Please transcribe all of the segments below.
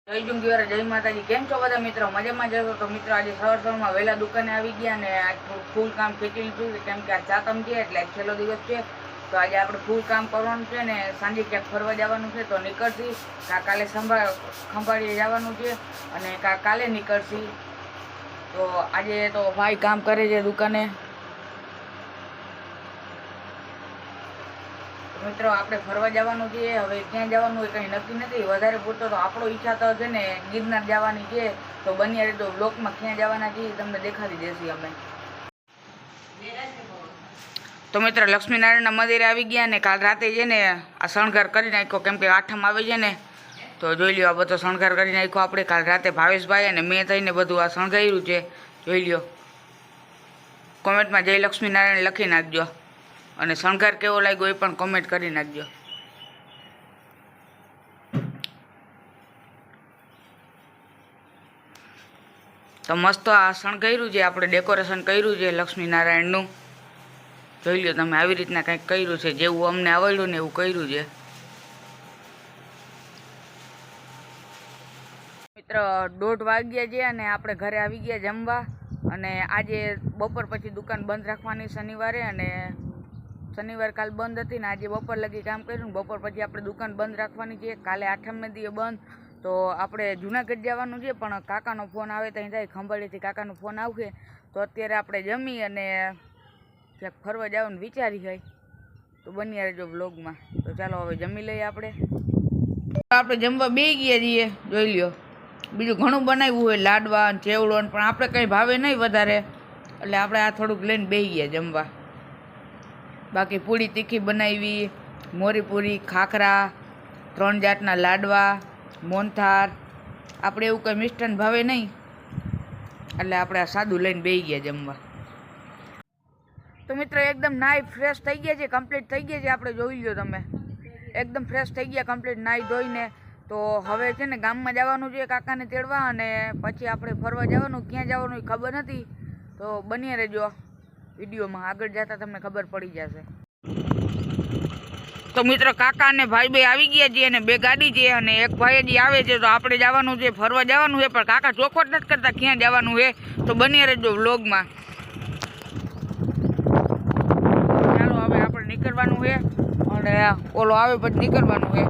જય જુંગીવાળા જય માતાજી। કેમ છો બધા મિત્રો? મજામાં જશો તો મિત્રો આજે સવારમાં વહેલા દુકાને આવી ગયા ને આજ ફૂલ કામ ખેંચી લીધું છે કેમ કે આ ચાતમ છે એટલે છેલ્લો દિવસ છે તો આજે આપણે ફૂલ કામ કરવાનું છે ને સાંજે ક્યાંક ફરવા જવાનું છે તો નીકળશી કાલે ખંભાળીએ જવાનું છે અને કાલે નીકળશી। તો આજે તો ભાઈ કામ કરે છે દુકાને। મિત્રો આપણે ફરવા જવાનું છે, હવે ક્યાં જવાનું હોય કંઈ નક્કી નથી। વધારે પૂરતો તો આપણો ઈચ્છા તો છે ને ગિરનાર જવાની છે તો બન્યા રહેજો બ્લોકમાં ક્યાં જવાના છીએ તમને દેખાડી દેશી અમે। તો મિત્રો લક્ષ્મીનારાયણના મંદિરે આવી ગયા ને કાલ રાતે છે ને આ શણગાર કરી નાખ્યો કેમ કે આઠમ આવે છે ને તો જોઈ લ્યો આ બધો શણગાર કરી નાખ્યો આપણે કાલ રાતે ભાવેશભાઈ અને મેં થઈને બધું આ શણગાર્યું છે જોઈ લ્યો। કોમેન્ટમાં જય લક્ષ્મીનારાયણ લખી નાખજો અને શણગાર કેવો લાગ્યો એ પણ કોમેન્ટ કરી નાખજો। તો મસ્ત આ શણગાર્યું છે આપણે ડેકોરેશન કર્યું છે લક્ષ્મીનારાયણનું જોઈ લો તમે આવી રીતના કંઈક કર્યું છે જેવું અમને આવડ્યું ને એવું કર્યું છે। મિત્ર 1:30 વાગ્યા છે અને આપણે ઘરે આવી ગયા જમવા અને આજે બપોર પછી દુકાન બંધ રાખવાની શનિવારે અને શનિવાર કાલ બંધ હતી ને આજે બપોર લગી કામ કર્યું ને બપોર પછી આપણે દુકાન બંધ રાખવાની છે। કાલે આઠમને દીએ બંધ તો આપણે જુનાગઢ જવાનું છે પણ કાકાનો ફોન આવે ત્યાં જાય ખંભાળીથી કાકાનો ફોન આવશે તો અત્યારે આપણે જમી અને ક્યાંક ફરવા જવાનું વિચારી હોય તો બન્યા રહેજો બ્લોગમાં। તો ચાલો હવે જમી લઈએ આપણે જમવા બેસી ગયા છીએ જોઈ લ્યો। બીજું ઘણું બનાવ્યું હોય લાડવા ચેવડો પણ આપણે કંઈ ભાવે નહીં વધારે એટલે આપણે આ થોડુંક લઈને બેસી ગયા જમવા। બાકી પૂરી તીખી બનાવી મોરી પૂરી ખાખરા 3 જાતના લાડવા મોહનથાળ આપણે એવું કંઈ મિષ્ટાન ભાવે નહીં એટલે આપણે આ સાદું લઈને બેસી ગયા જમવા। તો મિત્રો એકદમ નાઈ ફ્રેશ થઈ ગયા છે કમ્પ્લીટ થઈ ગયા છે આપણે જોઈ લો તમે એકદમ ફ્રેશ થઈ ગયા કમ્પ્લીટ નાઈ ધોઈને। તો હવે છે ને ગામમાં જવાનું છે કાકાને તેડવા અને પછી આપણે ફરવા જવાનું ક્યાં જવાનું એ ખબર નથી તો બન્યા રહેજો વિડીયોમાં આગળ જતા તમને ખબર પડી જશે। તો મિત્રો કાકા અને ભાઈ બે આવી ગયા છે અને 2 ગાડી છે અને એક ભાઈ હજી આવે છે તો આપણે જવાનું છે ફરવા જવાનું છે પણ કાકા ચોખ્ખો જ નથી કરતા ક્યાં જવાનું છે તો બન્યા રહેજો વ્લોગમાં। ચાલો હવે આપણે નીકળવાનું છે અને ઓલો આવે પછી નીકળવાનું છે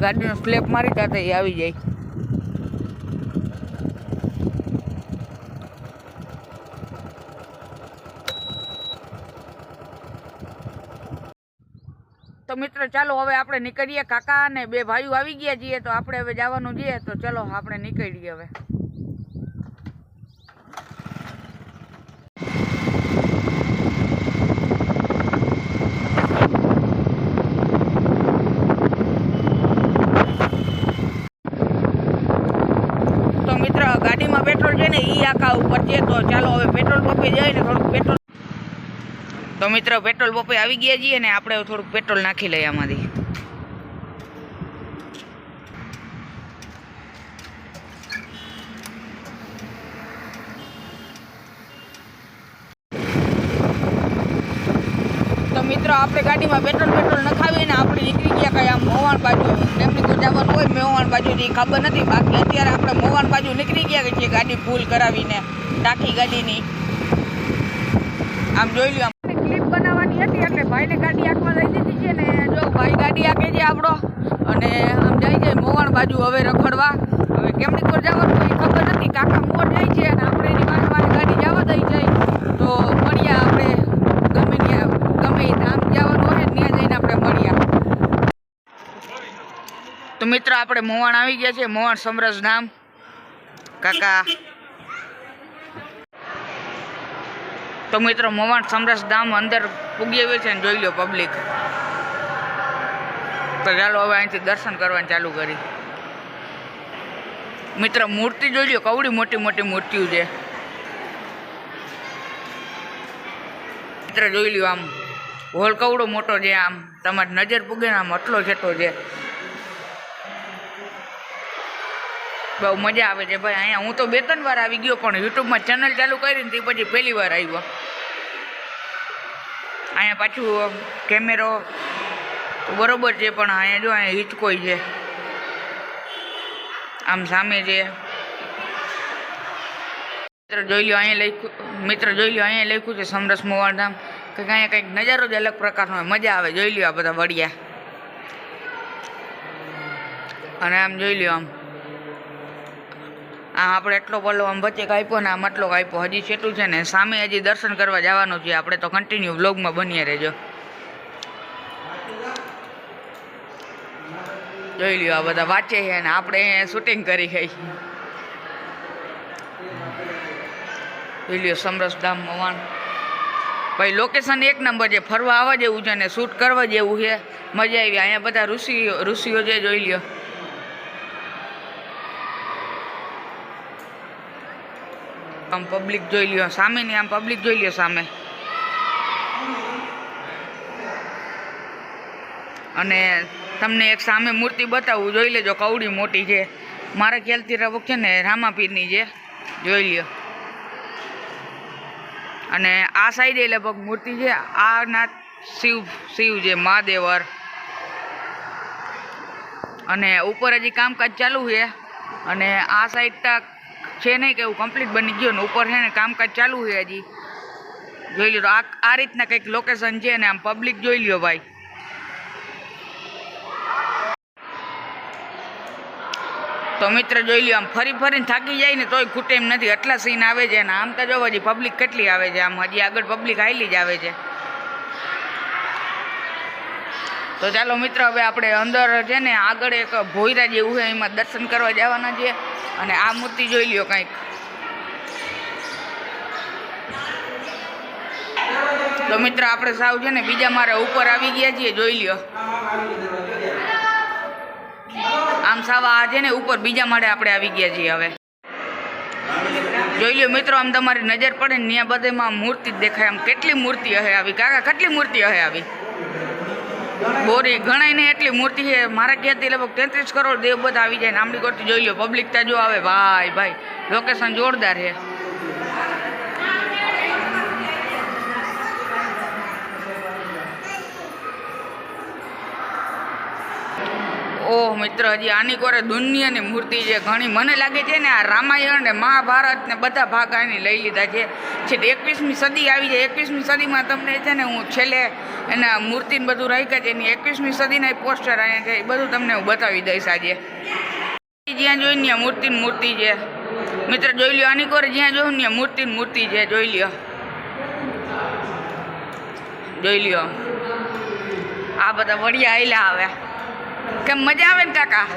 ગાડીનો સ્લેપ મારી સાથે એ આવી જાય। તો મિત્રો ચાલો હવે આપણે નીકળીએ કાકા અને 2 ભાઈઓ આવી ગયા છીએ તો આપણે હવે જવાનું છે તો ચલો આપણે નીકળીએ હવે। તો મિત્ર ગાડીમાં પેટ્રોલ છે ને એ આખા ઉપર છે તો ચાલો હવે પેટ્રોલ પંપે જઈને થોડુંક પેટ્રોલ તો મિત્ર પેટ્રોલ પંપે આવી ગયા છીએ ને આપણે થોડુંક પેટ્રોલ નાખી લઈએ આમાંથી। તો મિત્રો આપણે ગાડીમાં પેટ્રોલ નખાવીને આપણે નીકળી ગયા કઈ આમ મોવાણ બાજુ એમની કોઈ જવાનું હોય મોવાણ બાજુની ખબર નથી બાકી અત્યારે આપણે મોવાણ બાજુ નીકળી ગયા છીએ ગાડી ફૂલ કરાવીને ટાંકી ગાડીની આમ જોઈ લો ક્લિપ બનાવવાની હતી એટલે ભાઈને ગાડી આંખમાં લઈ દીધી છે ને જો ભાઈ ગાડી આંકે છે આપણો અને આમ જાય છે મોવાણ બાજુ હવે રખડવા હવે કેમની કોર જવાનું એ ખબર નથી કાકા મોર જાય છે અને આપણે એની વારે ગાડી જવા દઈ જાય તો મળ્યા આપણે ગમે આમ જવાનું હોય ત્યાં જઈને આપણે મળ્યા। તો મિત્રો આપણે મોવાણ આવી ગયા છે મોવાણ સમરસ ધામ કાકા। તો મિત્રો મોવાણ સમરસ ધામ અંદર પૂગી આવ્યો છે ને જોઈ લો પબ્લિક। તો ચાલો હવે અહીંથી દર્શન કરવાનું ચાલુ કરી। મિત્ર મૂર્તિ જોઈ લો કવડી મોટી મોટી મૂર્તિઓ છે મિત્ર જોઈ લ્યો આમ હોલ કવડો મોટો છે આમ તમારી નજર પૂગે ને આમ આટલો છેટો છે બહુ મજા આવે છે ભાઈ અહીંયા હું તો 2-3 વાર આવી ગયો પણ યુટ્યુબમાં ચેનલ ચાલુ કરીને તે પછી પહેલી વાર આવ્યો અહીંયા પાછું કેમેરો બરોબર છે પણ અહીંયા જો અહીંયા હિચકોઈ છે આમ સામે જે મિત્ર જોઈ લ્યો અહીંયા લખ્યું છે સમરસ મોવાધામ. કંઈક અહીંયા કંઈક નજારો જ અલગ પ્રકારનો હોય, મજા આવે. જોઈ લ્યો આ બધા વડિયા, અને આમ જોઈ લ્યો આમ આપણે એટલો પલ્લો આમ વચ્ચે કાપ્યો ને આમ આટલો કાપ્યો. હજી છેટું છે ને, સામે હજી દર્શન કરવા જવાનું છે આપણે. તો કન્ટિન્યુ વ્લોગમાં બન્યા રહેજો. જોઈ લ્યો આ બધા વાંચે છે ને આપણે શૂટિંગ કરી ગઈ. જોઈ લ્યો સમરસ ધામ મવાન. ભાઈ લોકેશન એક નંબર છે, ફરવા આવવા જેવું છે ને શૂટ કરવા જેવું છે. મજા આવી. અહીંયા બધા ઋષિઓ છે. જોઈ લ્યો આમ પબ્લિક જોઈ લ્યો સામેની, આમ પબ્લિક જોઈ લ્યો સામે. અને તમને એક સામે મૂર્તિ બતાવું, જોઈ લેજો. કવડી મોટી છે. મારા ખ્યાલથી રવક છે ને રામાપીરની છે. જોઈ લ્યો. અને આ સાઈડે લગભગ મૂર્તિ છે. આ નાથ શિવ છે, મહાદેવર. અને ઉપર હજી કામકાજ ચાલુ છે. અને આ સાઈડ તક છે નહીં કે એવું કમ્પ્લીટ બની ગયો ને ઉપર છે ને કામકાજ ચાલુ છે હજી. જોઈ લો આ રીતના કંઈક લોકેશન છે. ને આમ પબ્લિક જોઈ લ્યો ભાઈ. તો મિત્ર જોઈ લ્યો આમ ફરીને થાકી જાય ને તોય ખૂટે એમ નથી, એટલા સીન આવે છે. અને આમ તો જો હજી પબ્લિક કેટલી આવે છે. આમ હજી આગળ પબ્લિક આવેલી જ આવે છે. તો ચાલો મિત્ર હવે આપણે અંદર છે ને આગળ એક ભોયરા જેવું છે, એમાં દર્શન કરવા જવાના છે. અને આ મૂર્તિ જોઈ લ્યો કંઈક. તો મિત્ર આપણે સાવ છે ને બીજા મારે ઉપર આવી ગયા છીએ. જોઈ લ્યો આમ સાવ આ છે ને ઉપર બીજા માળે આપણે આવી ગયા છીએ. હવે જોઈ લ્યો મિત્રો, આમ તમારી નજર પડે ને ત્યાં બધેમાં મૂર્તિ જ દેખાય. આમ કેટલી મૂર્તિ હશે આવી કાકા, કેટલી મૂર્તિ હશે આવી. બોરી ગણાય ને એટલી મૂર્તિ છે. મારા ખ્યાલથી લગભગ 33 કરોડ દેવ બધા આવી જાય ને આમડી કોટી. જોઈ લો પબ્લિક ત્યાં જો આવે. ભાઈ લોકેશન જોરદાર છે. ઓહ મિત્ર, હજી આની કોરે દુનિયાની મૂર્તિ છે ઘણી. મને લાગે છે ને આ રામાયણ ને મહાભારત ને બધા ભાગ આની લઈ લીધા છે. 21મી સદી આવી જાય. 21મી સદીમાં તમને છે ને હું છેલ્લે એના મૂર્તિને બધું રાખ્યા છે. એની 21મી સદીના પોસ્ટર અહીંયા છે, એ બધું તમને હું બતાવી દઈશ આજે. જ્યાં જોઈને ત્યાં મૂર્તિ છે મિત્ર. જોઈ લ્યો આની કોરે જ્યાં જોયું ને મૂર્તિ છે. જોઈ લ્યો આ બધા વડિયા આયલા આવે. કેમ મજા આવે ને કાકા?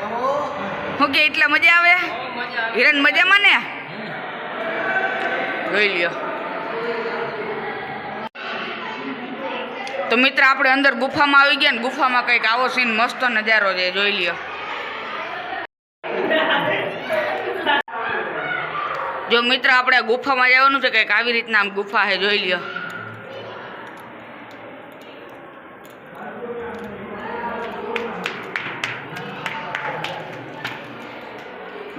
હું કે એટલા મજા આવે? હિરણ મજામાં ને? જોઈ લ્યો. તો મિત્ર આપણે અંદર ગુફામાં આવી ગયા ને ગુફામાં કંઈક આવો સીન મસ્ત નજારો છે. જોઈ લ્યો. જો મિત્ર આપણે ગુફામાં જવાનું છે, કંઈક આવી રીતના આમ ગુફા છે. જોઈ લ્યો.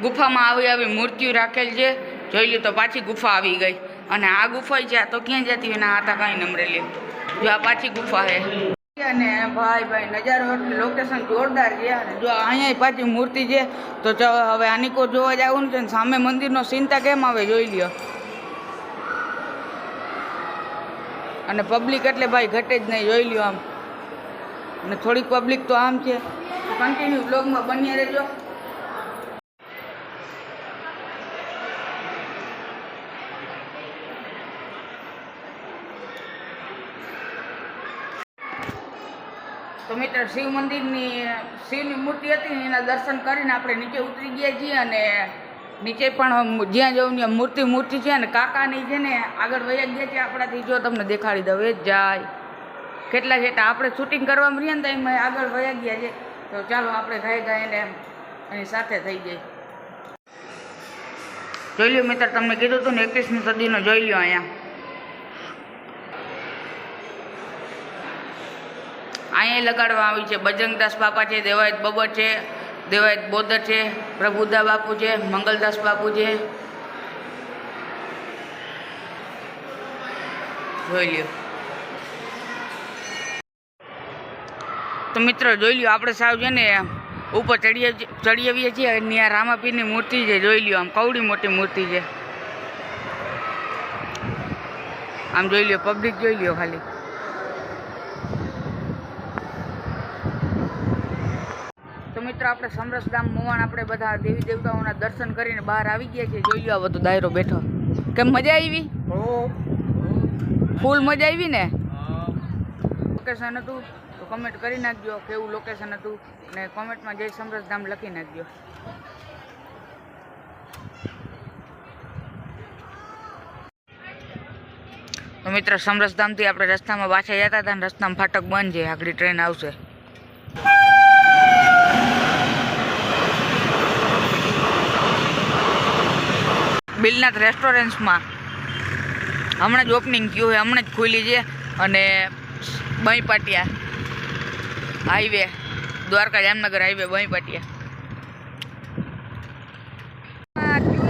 ગુફામાં આવી મૂર્તિઓ રાખેલ છે. જોઈ લો તો પાછી ગુફા આવી ગઈ. અને આ ગુફા છે તો ક્યાં જતી હોય ના હતા કાંઈ નમરે લે. જો આ પાછી ગુફા છે. અને ભાઈ નજારો એટલે લોકેશન જોરદાર છે. અને જો અહીંયા પાછી મૂર્તિ છે. તો હવે આની કો જોવા જવાનું છે ને સામે મંદિરનો ચિંતા કેમ આવે. જોઈ લ્યો. અને પબ્લિક એટલે ભાઈ ઘટે જ નહીં. જોઈ લ્યો આમ. અને થોડીક પબ્લિક તો આમ છે. કન્ટિન્યુ બ્લોગમાં બન્યા રહેજો. તો મિત્ર શિવની મૂર્તિ હતી ને એના દર્શન કરીને આપણે નીચે ઉતરી ગયા છીએ. અને નીચે પણ જ્યાં જવું ત્યાં મૂર્તિ છે. અને કાકાની છે ને આગળ વયા ગયા છે આપણાથી. જો તમને દેખાડી દઉં એ જ જાય કેટલા છે. આપણે શૂટિંગ કરવામાં રહીએ ને તો એમાં આગળ વયા ગયા છે. તો ચાલો આપણે ગાય એને એની સાથે થઈ જાય. જોઈ લ્યો મિત્ર, તમને કીધું હતું ને 21મી સદીનો. જોઈ લ્યો અહીંયા લગાડવા આવી છે. બજરંગદાસ બાપા છે, દેવાયત બબર છે, દેવાયત બોદર છે, પ્રભુદા બાપુ છે, મંગલદાસ બાપુ છે. જોઈ લ્યો. તો મિત્રો જોઈ લ્યો આપણે સાવ છે ને ઉપર ચડી આવીએ છીએ અને ત્યાં રામાપીરની મૂર્તિ છે, જોઈ લ્યો. આમ કવડી મોટી મૂર્તિ છે. આમ જોઈ લ્યો, પબ્લિક જોઈ લ્યો ખાલી. તો મિત્રો આપણે સમરસધામ મોવાણ આપણે બધા દેવી દેવતાઓના દર્શન કરીને બહાર આવી ગયા છીએ. જોઈ લો આ બધો દાયરો બેઠો. કેમ મજા આવી? ફૂલ મજા આવી ને? લોકેશન હતું તો કમેન્ટ કરી નાખજો કેવું લોકેશન હતું, અને કોમેન્ટમાં જય સમરસધામ લખી નાખજો. તો મિત્રો સમરસધામથી આપણે રસ્તામાં પાછા જતા હતા અને રસ્તામાં ફાટક બંધ છે, આગળ ટ્રેન આવશે. બિલનાથ રેસ્ટોરન્ટ્સમાં હમણાં જ ઓપનિંગ થયું છે, હમણાં જ ખુલી છે. અને બઈ પાટિયા હાઈવે, દ્વારકા જામનગર હાઈવે બઈ પાટિયા.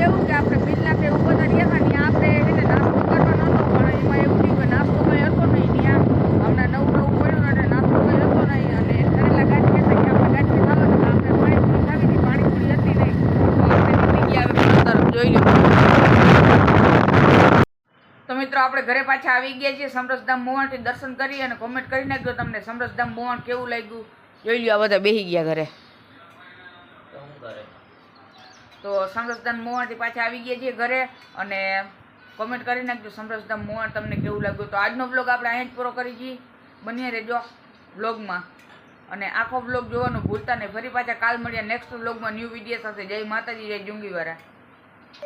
એવું કે આપણે બિલનાથ એવું બધા રહ્યા હતા, આપણે એને નાસ્તો કરવાનો નહોતો, પણ એમાં એવું થયું કે નાસ્તો કંઈ હતો નહીં. ત્યાં હમણાં નવું પડ્યું એટલે નાસ્તો કંઈ હતો નહીં. અને ઘરેલા ગાંઠી હતા કે આપણે ગાંઠી ખાવા હતા, આપણે પાણીપુરી ખાવી હતી, પાણીપુરી હતી નહીં. તો આપણે નીકળી ગયા તરફ જોઈ લો. તો મિત્રો આપણે ઘરે પાછા આવી ગયા છીએ. સમરસધામ મોવાણથી દર્શન કરી અને કોમેન્ટ કરી નાખજો તમને સમરસધામ મોવાણ કેવું લાગ્યું. જોઈ લ્યો, આ બધા બેસી ગયા ઘરે. તો સમરસધામ મોવાણથી પાછા આવી ગયા છીએ ઘરે, અને કોમેન્ટ કરી નાખજો સમરસધામ મોવાણ તમને કેવું લાગ્યું. તો આજનો બ્લોગ આપણે અહીં જ પૂરો કરી છીએ. બની રહેજો બ્લોગમાં, અને આખો બ્લોગ જોવાનું ભૂલતા નહીં. ફરી પાછા કાલ મળ્યા નેક્સ્ટ બ્લોગમાં ન્યૂ વિડીયો સાથે. જય માતાજી, જય જુંગીવાળા.